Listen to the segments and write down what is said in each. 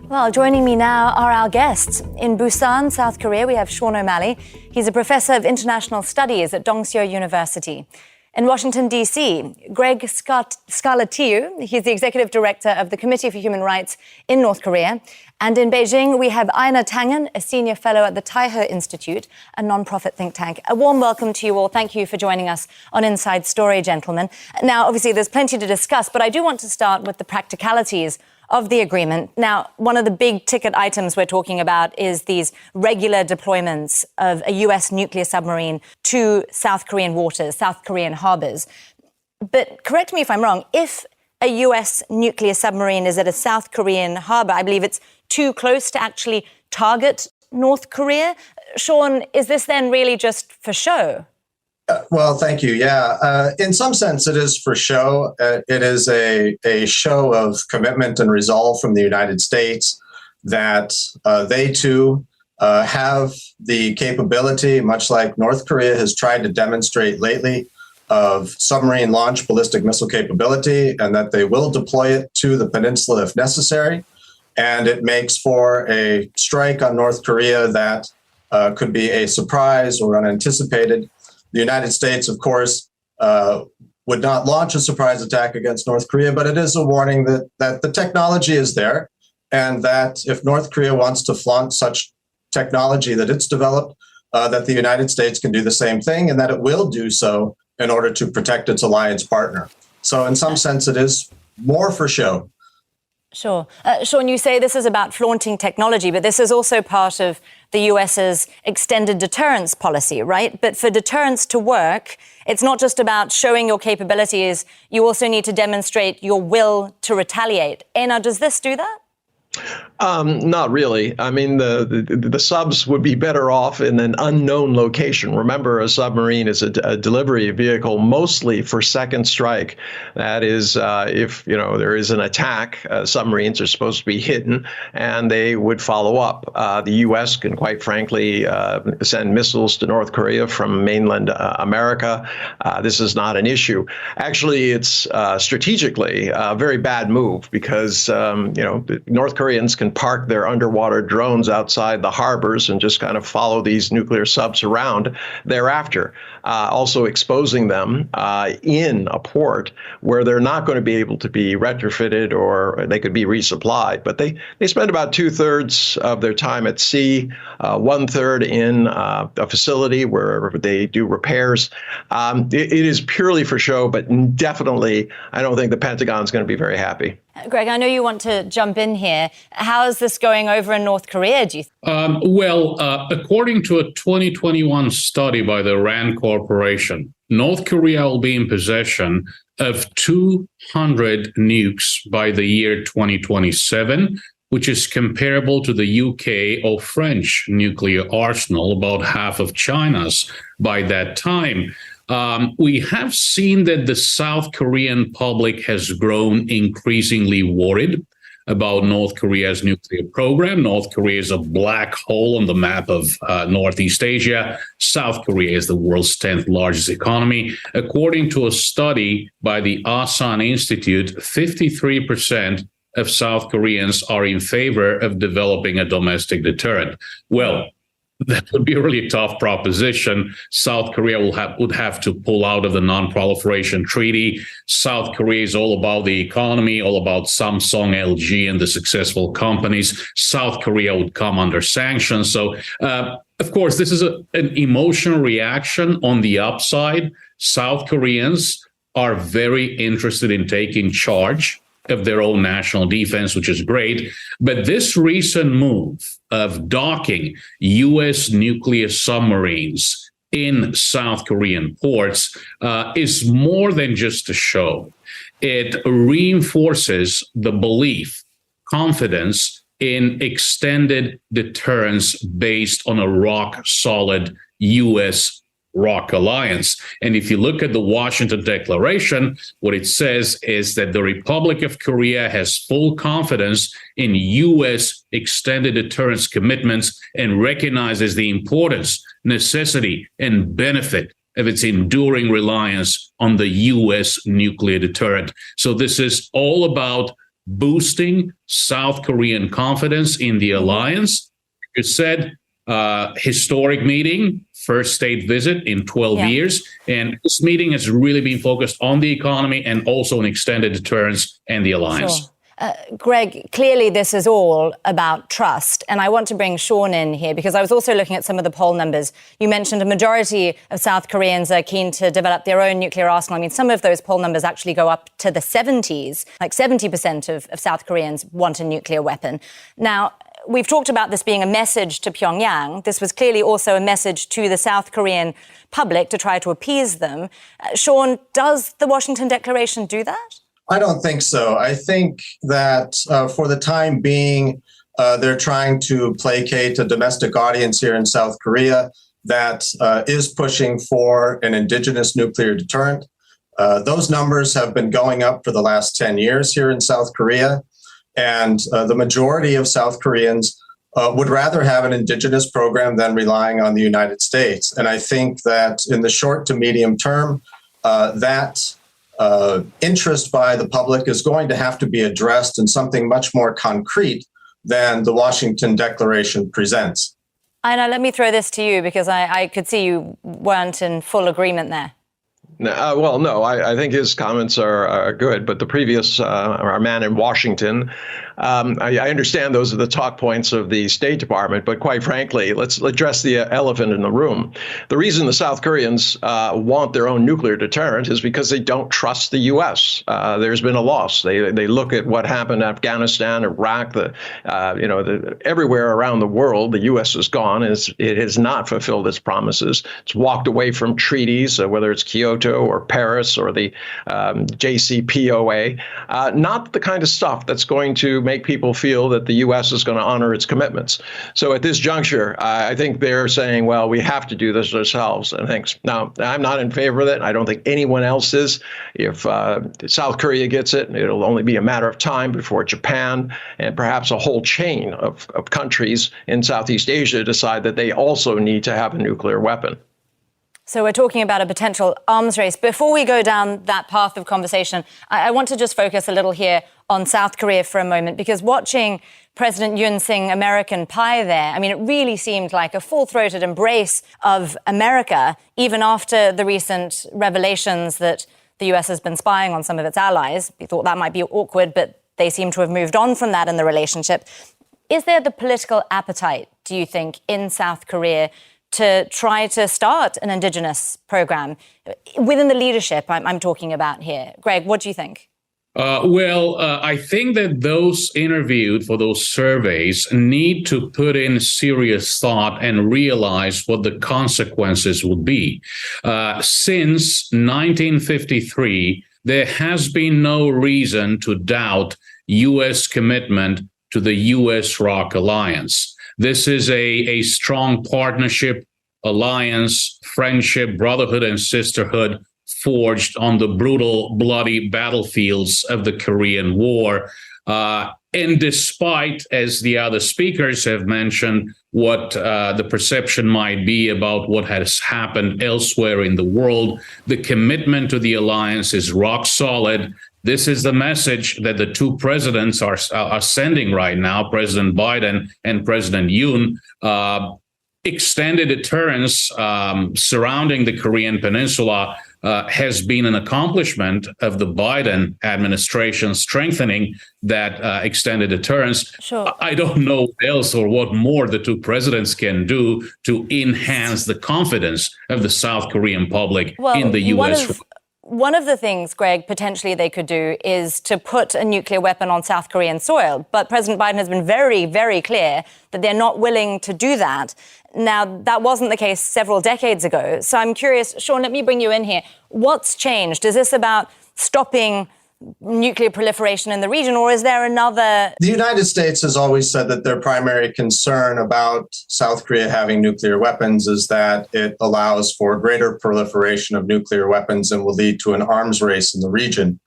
Well, joining me now are our guests. In Busan, South Korea, we have Sean O'Malley. He's a professor of international studies at Dongseo University. In Washington, D.C., Greg Scarlatiu, he's the executive director of the Committee for Human Rights in North Korea. And in Beijing, we have Aina Tangen, a senior fellow at the Taihe Institute, a non-profit think tank. A warm welcome to you all. Thank you for joining us on Inside Story, gentlemen. Now, obviously, there's plenty to discuss, but I do want to start with the practicalities of the agreement. Now, one of the big ticket items we're talking about is these regular deployments of a US nuclear submarine to South Korean waters, South Korean harbors. But correct me if I'm wrong, if a US nuclear submarine is at a South Korean harbor, I believe it's too close to actually target North Korea. Sean, is this then really just for show? Well, thank you. Yeah, in some sense, it is for show. It is a show of commitment and resolve from the United States that they too have the capability, much like North Korea has tried to demonstrate lately, of submarine launch ballistic missile capability, and that they will deploy it to the peninsula if necessary. And it makes for a strike on North Korea that could be a surprise or unanticipated. The United States, of course, would not launch a surprise attack against North Korea, but it is a warning that the technology is there, and that if North Korea wants to flaunt such technology that it's developed, that the United States can do the same thing, and that it will do so in order to protect its alliance partner. So in some sense, it is more for show. Sure. Sean, you say this is about flaunting technology, but this is also part of the US's extended deterrence policy, right? But for deterrence to work, it's not just about showing your capabilities. You also need to demonstrate your will to retaliate. Einar, does this do that? Not really. I mean, the subs would be better off in an unknown location. Remember, a submarine is a delivery vehicle mostly for second strike. That is, if there is an attack, submarines are supposed to be hidden, and they would follow up. The U.S. can, quite frankly, send missiles to North Korea from mainland America. This is not an issue. Actually, it's strategically a very bad move because North Koreans can park their underwater drones outside the harbors and just kind of follow these nuclear subs around thereafter, also exposing them in a port where they're not going to be able to be retrofitted or they could be resupplied. But they spend about 2/3 of their time at sea, 1/3 in a facility where they do repairs. It is purely for show, but definitely I don't think the Pentagon's going to be very happy. Greg, I know you want to jump in here. How is this going over in North Korea, do you think? According to a 2021 study by the RAND Corporation, North Korea will be in possession of 200 nukes by the year 2027, which is comparable to the UK or French nuclear arsenal, about half of China's by that time. We have seen that the South Korean public has grown increasingly worried about North Korea's nuclear program. North Korea is a black hole on the map of Northeast Asia. South Korea is the world's 10th largest economy. According to a study by the Asan Institute, 53% of South Koreans are in favor of developing a domestic deterrent. Well, that would be a really tough proposition. South Korea would have to pull out of the Non-Proliferation Treaty. South Korea is all about the economy, all about Samsung, LG, and the successful companies. South Korea would come under sanctions. So, of course, this is an emotional reaction on the upside. South Koreans are very interested in taking charge of their own national defense, which is great. But this recent move of docking U.S. nuclear submarines in South Korean ports is more than just a show. It reinforces the belief, confidence in extended deterrence based on a rock-solid U.S. rock alliance. And if you look at the Washington Declaration, what it says is that the Republic of Korea has full confidence in U.S. extended deterrence commitments and recognizes the importance, necessity, and benefit of its enduring reliance on the U.S. nuclear deterrent. So this is all about boosting South Korean confidence in the alliance. You said historic meeting, first state visit in 12 years. And this meeting has really been focused on the economy and also on extended deterrence and the alliance. Sure. Greg, clearly this is all about trust. And I want to bring Sean in here because I was also looking at some of the poll numbers. You mentioned a majority of South Koreans are keen to develop their own nuclear arsenal. I mean, some of those poll numbers actually go up to the 70s, like 70% of South Koreans want a nuclear weapon. Now, we've talked about this being a message to Pyongyang. This was clearly also a message to the South Korean public to try to appease them. Sean, does the Washington Declaration do that? I don't think so. I think that for the time being, they're trying to placate a domestic audience here in South Korea that is pushing for an indigenous nuclear deterrent. Those numbers have been going up for the last 10 years here in South Korea. And the majority of South Koreans would rather have an indigenous program than relying on the United States. And I think that in the short to medium term, that interest by the public is going to have to be addressed in something much more concrete than the Washington Declaration presents. Einar, let me throw this to you because I could see you weren't in full agreement there. No, I think his comments are good, but the previous, our man in Washington, I understand those are the talk points of the State Department, but quite frankly, let's address the elephant in the room. The reason the South Koreans want their own nuclear deterrent is because they don't trust the U.S. There's been a loss. They look at what happened in Afghanistan, Iraq, everywhere around the world. The U.S. is gone. It has not fulfilled its promises. It's walked away from treaties, whether it's Kyoto or Paris or the JCPOA, not the kind of stuff that's going to make people feel that the U.S. is going to honor its commitments. So at this juncture, I think they're saying, well, we have to do this ourselves. And thanks. Now, I'm not in favor of it. I don't think anyone else is. If South Korea gets it, it'll only be a matter of time before Japan and perhaps a whole chain of countries in Southeast Asia decide that they also need to have a nuclear weapon. So we're talking about a potential arms race. Before we go down that path of conversation, I want to just focus a little here on South Korea for a moment, because watching President Yoon sing American Pie there, I mean, it really seemed like a full-throated embrace of America, even after the recent revelations that the US has been spying on some of its allies. We thought that might be awkward, but they seem to have moved on from that in the relationship. Is there the political appetite, do you think, in South Korea to try to start an indigenous program within the leadership I'm talking about here? Greg, what do you think? I think that those interviewed for those surveys need to put in serious thought and realize what the consequences would be. Since 1953, there has been no reason to doubt U.S. commitment to the U.S.-ROC alliance. This is a strong partnership, alliance, friendship, brotherhood, and sisterhood forged on the brutal, bloody battlefields of the Korean War. And despite, as the other speakers have mentioned, what the perception might be about what has happened elsewhere in the world, the commitment to the alliance is rock solid. This is the message that the two presidents are sending right now, President Biden and President Yoon. Extended deterrence surrounding the Korean Peninsula has been an accomplishment of the Biden administration, strengthening that extended deterrence. Sure. I don't know what else or what more the two presidents can do to enhance the confidence of the South Korean public in the U.S. One of the things, Greg, potentially they could do is to put a nuclear weapon on South Korean soil. But President Biden has been very, very clear that they're not willing to do that. Now, that wasn't the case several decades ago. So I'm curious, Sean, let me bring you in here. What's changed? Is this about stopping nuclear proliferation in the region, or is there another? The United States has always said that their primary concern about South Korea having nuclear weapons is that it allows for greater proliferation of nuclear weapons and will lead to an arms race in the region.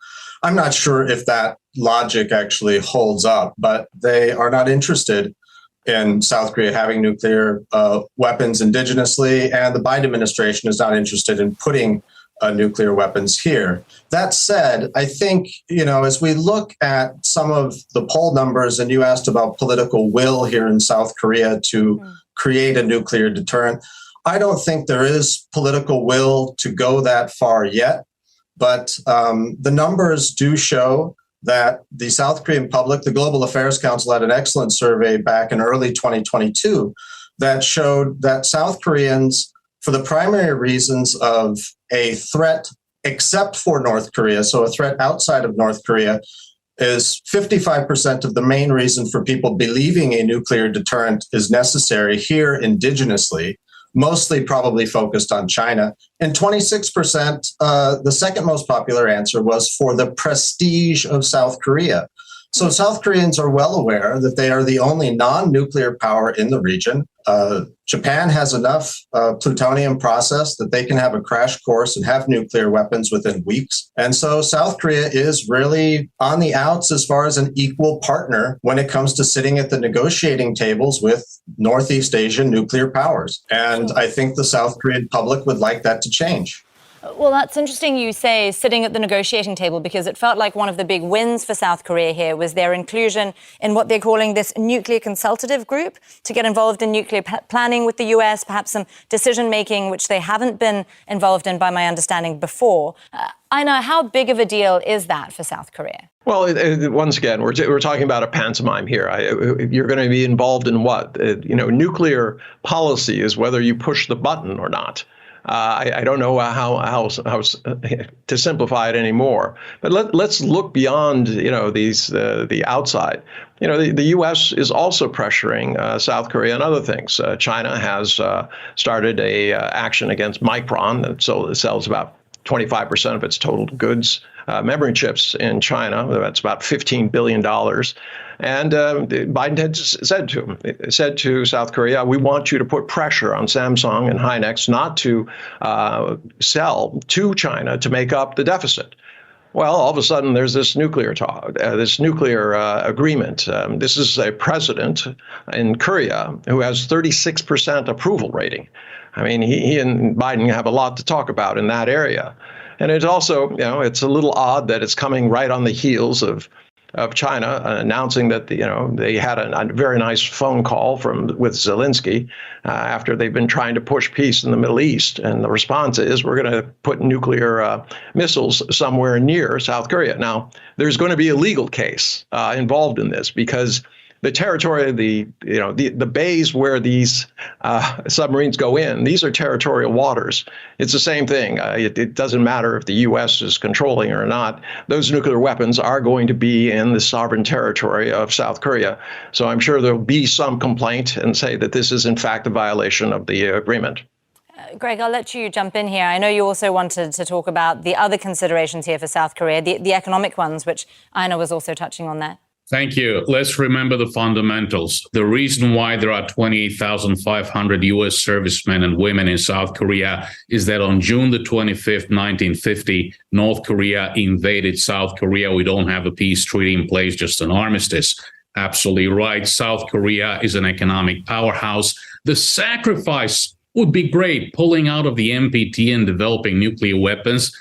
I'm not sure if that logic actually holds up, but they are not interested in South Korea having nuclear weapons indigenously, and the Biden administration is not interested in putting nuclear weapons here. That said, I think, as we look at some of the poll numbers, and you asked about political will here in South Korea to create a nuclear deterrent, I don't think there is political will to go that far yet. But the numbers do show that the South Korean public, the Global Affairs Council had an excellent survey back in early 2022 that showed that South Koreans, for the primary reasons of a threat except for North Korea, so a threat outside of North Korea, is 55% of the main reason for people believing a nuclear deterrent is necessary here indigenously, mostly probably focused on China. And 26%, the second most popular answer was for the prestige of South Korea. So South Koreans are well aware that they are the only non-nuclear power in the region. Japan has enough plutonium processed that they can have a crash course and have nuclear weapons within weeks. And so South Korea is really on the outs as far as an equal partner when it comes to sitting at the negotiating tables with Northeast Asian nuclear powers. And I think the South Korean public would like that to change. Well, that's interesting you say sitting at the negotiating table, because it felt like one of the big wins for South Korea here was their inclusion in what they're calling this nuclear consultative group to get involved in nuclear planning with the US, perhaps some decision-making, which they haven't been involved in, by my understanding, before. Aina, how big of a deal is that for South Korea? Well, once again, we're talking about a pantomime here. You're going to be involved in what? Nuclear policy is whether you push the button or not. I don't know how to simplify it anymore. But let's look beyond the outside. The U.S. is also pressuring South Korea and other things. China has started a action against Micron that sells about 25% of its total goods, memory chips in China. That's about $15 billion. And Biden had said to South Korea, we want you to put pressure on Samsung and Hynix not to sell to China to make up the deficit. Well, all of a sudden, there's this nuclear talk, this nuclear agreement. This is a president in Korea who has 36% approval rating. I mean, he and Biden have a lot to talk about in that area. And it's also, it's a little odd that it's coming right on the heels of China announcing that they had a very nice phone call with Zelensky after they've been trying to push peace in the Middle East, and the response is we're going to put nuclear missiles somewhere near South Korea. Now, there's going to be a legal case involved in this because the territory, the bays where these submarines go in, these are territorial waters. It's the same thing. It doesn't matter if the U.S. is controlling or not. Those nuclear weapons are going to be in the sovereign territory of South Korea. So I'm sure there'll be some complaint and say that this is in fact a violation of the agreement. Greg, I'll let you jump in here. I know you also wanted to talk about the other considerations here for South Korea, the economic ones, which Aina was also touching on there. Thank you. Let's remember the fundamentals. The reason why there are 28,500 U.S. servicemen and women in South Korea is that on June the 25th, 1950, North Korea invaded South Korea. We don't have a peace treaty in place, just an armistice. Absolutely right. South Korea is an economic powerhouse. The sacrifice would be great, pulling out of the NPT and developing nuclear weapons.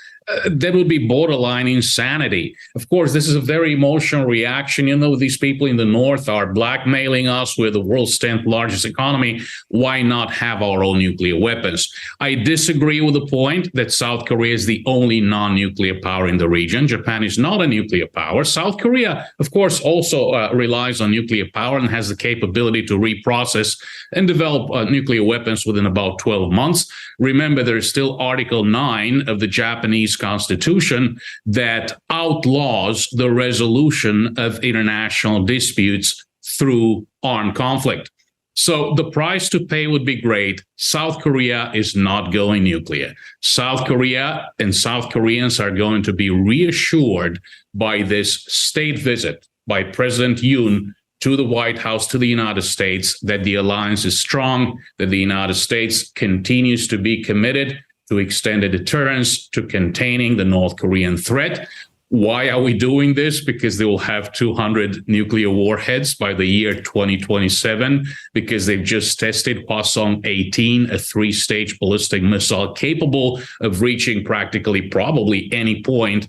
That would be borderline insanity. Of course, this is a very emotional reaction. These people in the North are blackmailing us. We're the world's 10th largest economy. Why not have our own nuclear weapons? I disagree with the point that South Korea is the only non-nuclear power in the region. Japan is not a nuclear power. South Korea, of course, also relies on nuclear power and has the capability to reprocess and develop nuclear weapons within about 12 months. Remember, there is still Article 9 of the Japanese Constitution that outlaws the resolution of international disputes through armed conflict. So the price to pay would be great. South Korea is not going nuclear. South Korea and South Koreans are going to be reassured by this state visit by President Yoon to the White House, to the United States, that the alliance is strong, that the United States continues to be committed to extended deterrence, to containing the North Korean threat. Why are we doing this? Because they will have 200 nuclear warheads by the year 2027, because they've just tested Hwasong-18, a three-stage ballistic missile capable of reaching practically probably any point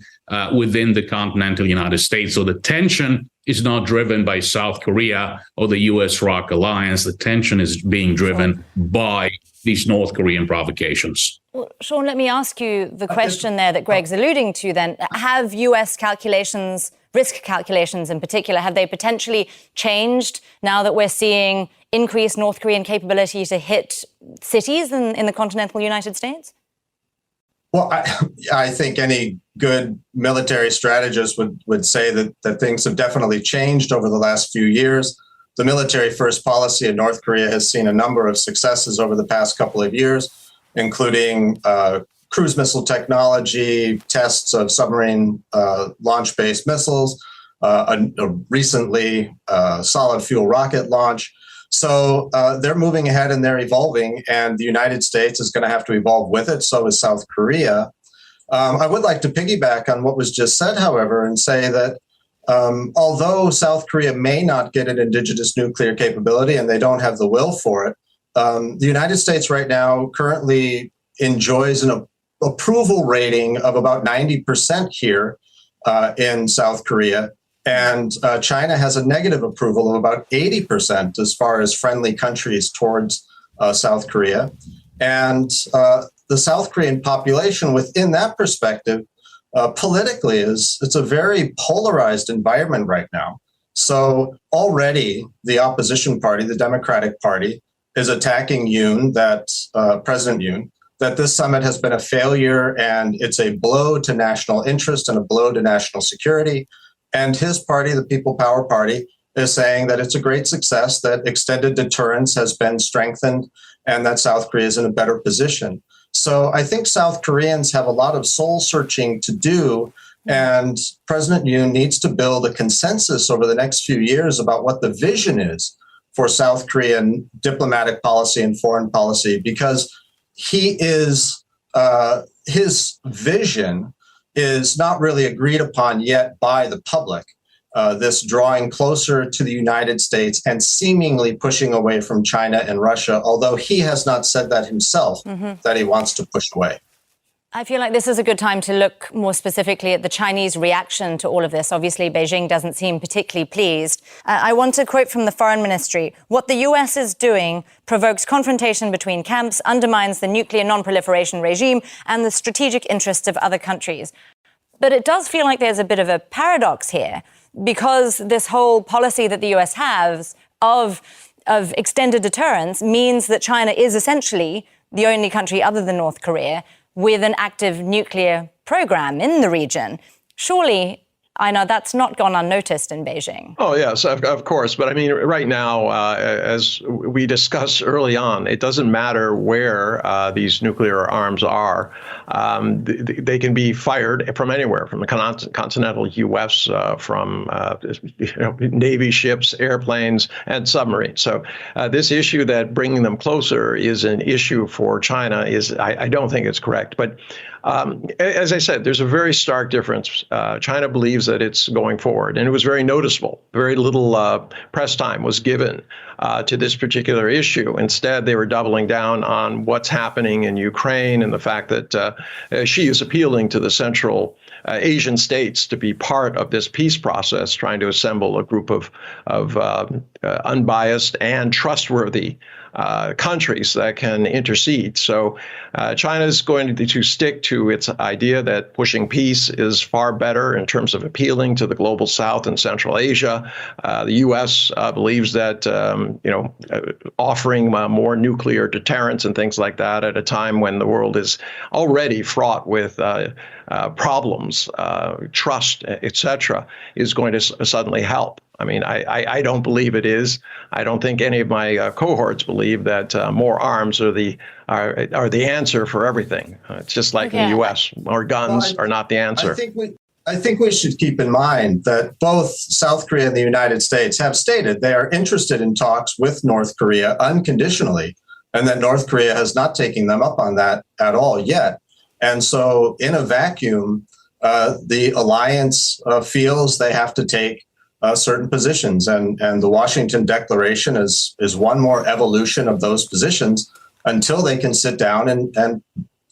within the continental United States. So the tension is not driven by South Korea or the US-ROC alliance. The tension is being driven by these North Korean provocations. Well, Sean, let me ask you the question there that Greg's alluding to then. Have US calculations, risk calculations in particular, have they potentially changed now that we're seeing increased North Korean capability to hit cities in the continental United States? Well, I think any good military strategist would say that things have definitely changed over the last few years. The military first policy in North Korea has seen a number of successes over the past couple of years, including cruise missile technology, tests of submarine launch-based missiles, a recently solid fuel rocket launch. So they're moving ahead and they're evolving, and the United States is going to have to evolve with it. So is South Korea. I would like to piggyback on what was just said, however, and say that although South Korea may not get an indigenous nuclear capability and they don't have the will for it, the United States right now currently enjoys an approval rating of about 90% here in South Korea. And China has a negative approval of about 80% as far as friendly countries towards South Korea. And the South Korean population within that perspective politically it's a very polarized environment right now. So already the opposition party, the Democratic Party, is attacking President Yoon, that this summit has been a failure and it's a blow to national interest and a blow to national security. And his party, the People Power Party, is saying that it's a great success, that extended deterrence has been strengthened, and that South Korea is in a better position. So I think South Koreans have a lot of soul searching to do, and President Yoon needs to build a consensus over the next few years about what the vision is for South Korean diplomatic policy and foreign policy, because his vision is not really agreed upon yet by the public. This drawing closer to the United States and seemingly pushing away from China and Russia, although he has not said that himself, that he wants to push away. I feel like this is a good time to look more specifically at the Chinese reaction to all of this. Obviously, Beijing doesn't seem particularly pleased. I want to quote from the Foreign Ministry: "What the US is doing provokes confrontation between camps, undermines the nuclear non-proliferation regime and the strategic interests of other countries." But it does feel like there's a bit of a paradox here, because this whole policy that the US has of extended deterrence means that China is essentially the only country other than North Korea with an active nuclear program in the region. Surely, I know that's not gone unnoticed in Beijing. Oh, yes, of course. But I mean, right now, as we discussed early on, it doesn't matter where these nuclear arms are. They can be fired from anywhere, from the continental U.S., from Navy ships, airplanes, and submarines. So this issue that bringing them closer is an issue for China I don't think it's correct. But as I said, there's a very stark difference. China believes that it's going forward, and it was very noticeable. Very little press time was given to this particular issue. Instead, they were doubling down on what's happening in Ukraine and the fact that Xi is appealing to the Central Asian states to be part of this peace process, trying to assemble a group of unbiased and trustworthy countries that can intercede. So China is going to stick to its idea that pushing peace is far better in terms of appealing to the global South and Central Asia. The U.S. Believes that offering more nuclear deterrence and things like that at a time when the world is already fraught with problems, trust, etc., is going to suddenly help. I mean, I don't believe it is. I don't think any of my cohorts believe that more arms are the answer for everything. It's just like in the U.S. More guns are not the answer. I think we should keep in mind that both South Korea and the United States have stated they are interested in talks with North Korea unconditionally, and that North Korea has not taken them up on that at all yet. And so in a vacuum, the alliance feels they have to take certain positions, and the Washington Declaration is one more evolution of those positions until they can sit down and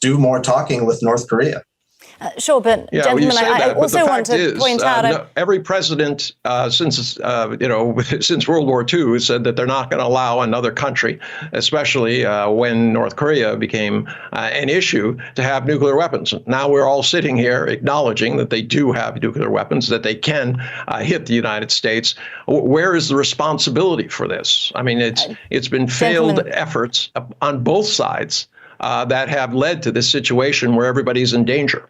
do more talking with North Korea. Sure, but gentlemen, I also want to point out every president since World War II has said that they're not going to allow another country, especially when North Korea became an issue, to have nuclear weapons. Now we're all sitting here acknowledging that they do have nuclear weapons, that they can hit the United States. Where is the responsibility for this? I mean, it's been failed efforts on both sides that have led to this situation where everybody's in danger.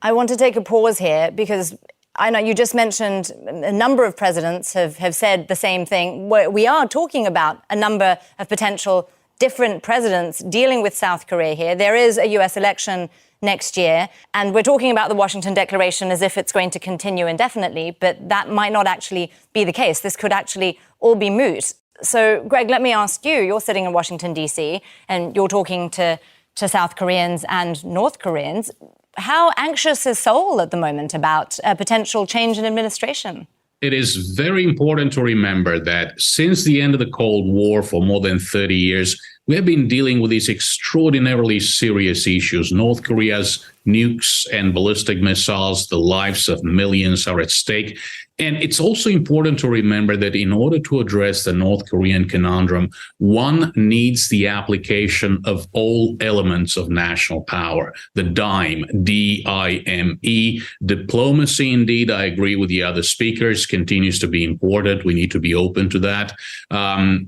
I want to take a pause here because I know you just mentioned a number of presidents have said the same thing. We are talking about a number of potential different presidents dealing with South Korea here. There is a US election next year, and we're talking about the Washington Declaration as if it's going to continue indefinitely, but that might not actually be the case. This could actually all be moot. So, Greg, let me ask you, you're sitting in Washington, D.C., and you're talking to South Koreans and North Koreans. How anxious is Seoul at the moment about a potential change in administration? It is very important to remember that since the end of the Cold War for more than 30 years, we have been dealing with these extraordinarily serious issues. North Korea's nukes and ballistic missiles, the lives of millions are at stake. And it's also important to remember that in order to address the North Korean conundrum, one needs the application of all elements of national power. The DIME, D-I-M-E, diplomacy, indeed, I agree with the other speakers, continues to be important. We need to be open to that.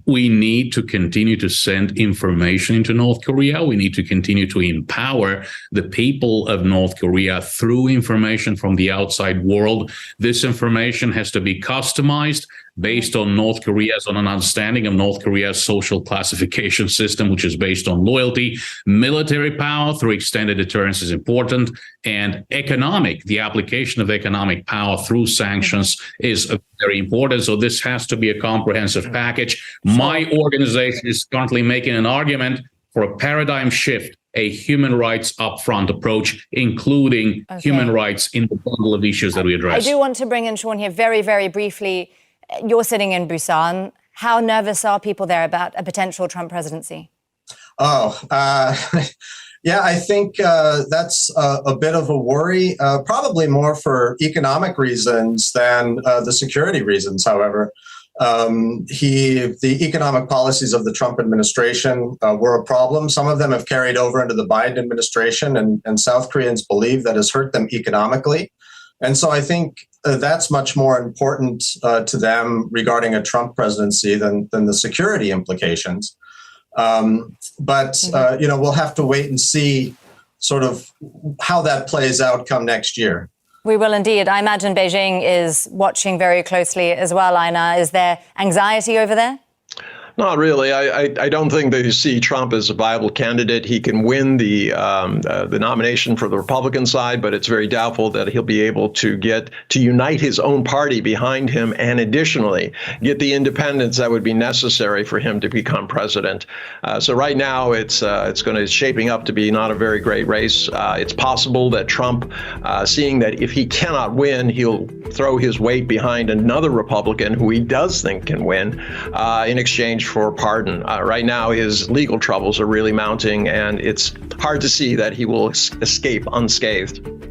We need to continue to send information into North Korea. We need to continue to empower the people of North Korea through information from the outside world. This information has to be customized based on an understanding of North Korea's social classification system, which is based on loyalty. Military power through extended deterrence is important, and the application of economic power through sanctions is very important. So this has to be a comprehensive package. My organization is currently making an argument for a paradigm shift, a human rights upfront approach, including human rights in the bundle of issues that we address. I do want to bring in Sean here very, very briefly. You're sitting in Busan. How nervous are people there about a potential Trump presidency? Yeah, I think that's a bit of a worry, probably more for economic reasons than the security reasons, however. The economic policies of the Trump administration were a problem. Some of them have carried over into the Biden administration, and South Koreans believe that has hurt them economically. And so I think that's much more important to them regarding a Trump presidency than the security implications. But we'll have to wait and see sort of how that plays out come next year. We will indeed. I imagine Beijing is watching very closely as well, Einar. Is there anxiety over there? Not really. I don't think they see Trump as a viable candidate. He can win the nomination for the Republican side, but it's very doubtful that he'll be able to unite his own party behind him, and additionally get the independents that would be necessary for him to become president. So right now it's shaping up to be not a very great race. It's possible that Trump, seeing that if he cannot win, he'll throw his weight behind another Republican who he does think can win in exchange for pardon. Right now, his legal troubles are really mounting, and it's hard to see that he will escape unscathed.